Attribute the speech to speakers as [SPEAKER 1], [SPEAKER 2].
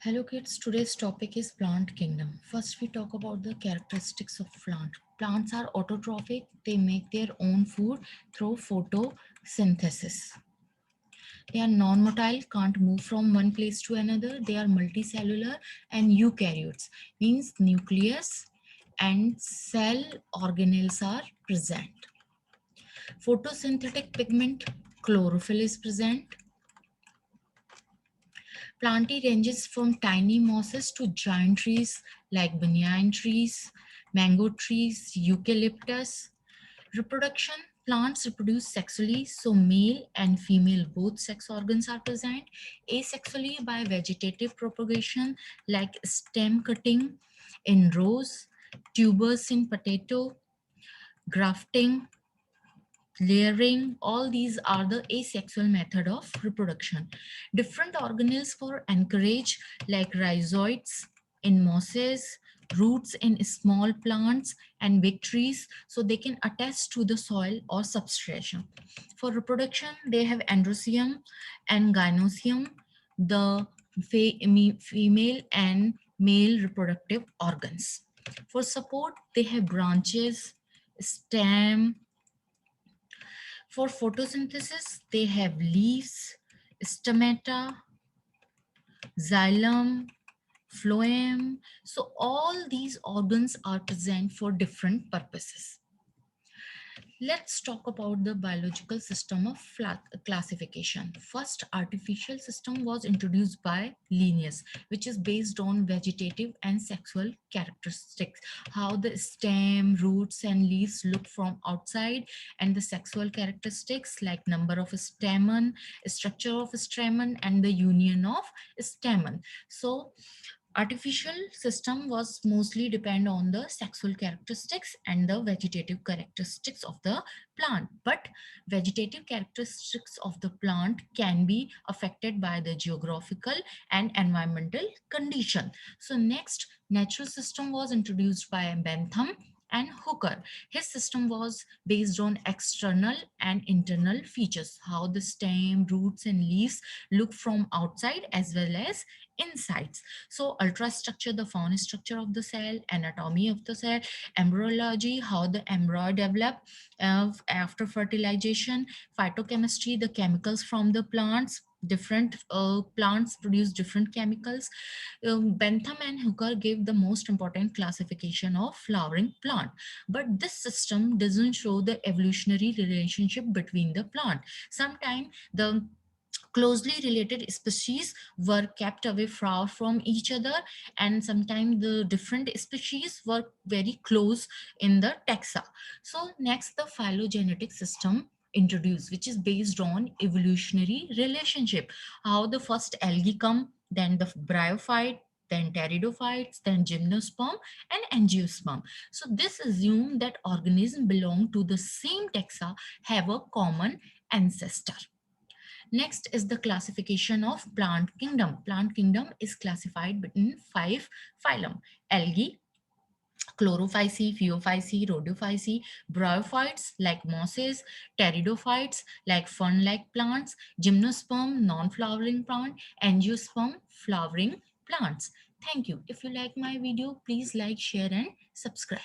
[SPEAKER 1] Hello kids, today's topic is plant kingdom. First we talk about the characteristics of plant. Plants are autotrophic, they make their own food through photosynthesis. They are non-motile, can't move from one place to another. They are multicellular and eukaryotes, means nucleus and cell organelles are present. Photosynthetic pigment, chlorophyll is present. Plantae ranges from tiny mosses to giant trees like banyan trees, mango trees, eucalyptus. Reproduction, plants reproduce sexually, so male and female both sex organs are present. Asexually by vegetative propagation like stem cutting in rose, tubers in potato, grafting, layering, all these are the asexual method of reproduction. Different organelles for anchorage like rhizoids in mosses, roots in small plants and big trees, so they can attach to the soil or substrate. For reproduction, they have androecium and gynoecium, the female and male reproductive organs. For support, they have branches, stem. For photosynthesis, they have leaves, stomata, xylem, phloem. So all these organs are present for different purposes. Let's talk about the biological system of classification. First artificial system was introduced by Linnaeus, which is based on vegetative and sexual characteristics, how the stem, roots and leaves look from outside, and the sexual characteristics like number of stamen, structure of stamen and the union of stamen. So artificial system was mostly depend on the sexual characteristics and the vegetative characteristics of the plant, but vegetative characteristics of the plant can be affected by the geographical and environmental condition. So next, natural system was introduced by Bentham and Hooker. His system was based on external and internal features, how the stem, roots and leaves look from outside as well as insides. So ultrastructure, the fauna structure of the cell, anatomy of the cell, embryology, how the embryo develop after fertilization, phytochemistry, the chemicals from the plants. Different plants produce different chemicals. Bentham and Hooker gave the most important classification of flowering plant, but this system doesn't show the evolutionary relationship between the plant. Sometimes the closely related species were kept away far from each other, and sometimes the different species were very close in the taxa. So next, the phylogenetic system introduced, which is based on evolutionary relationship, how the first algae come, then the bryophyte, then pteridophytes, then gymnosperm and angiosperm. So this assumes that organisms belong to the same taxa, have a common ancestor. Next is the classification of plant kingdom. Plant kingdom is classified between 5 phylum: algae, chlorophyceae, phaeophyceae, rhodophyceae, bryophytes like mosses, pteridophytes like fern-like plants, gymnosperm non-flowering plant, angiosperm flowering plants. Thank you. If you like my video, please like, share and subscribe.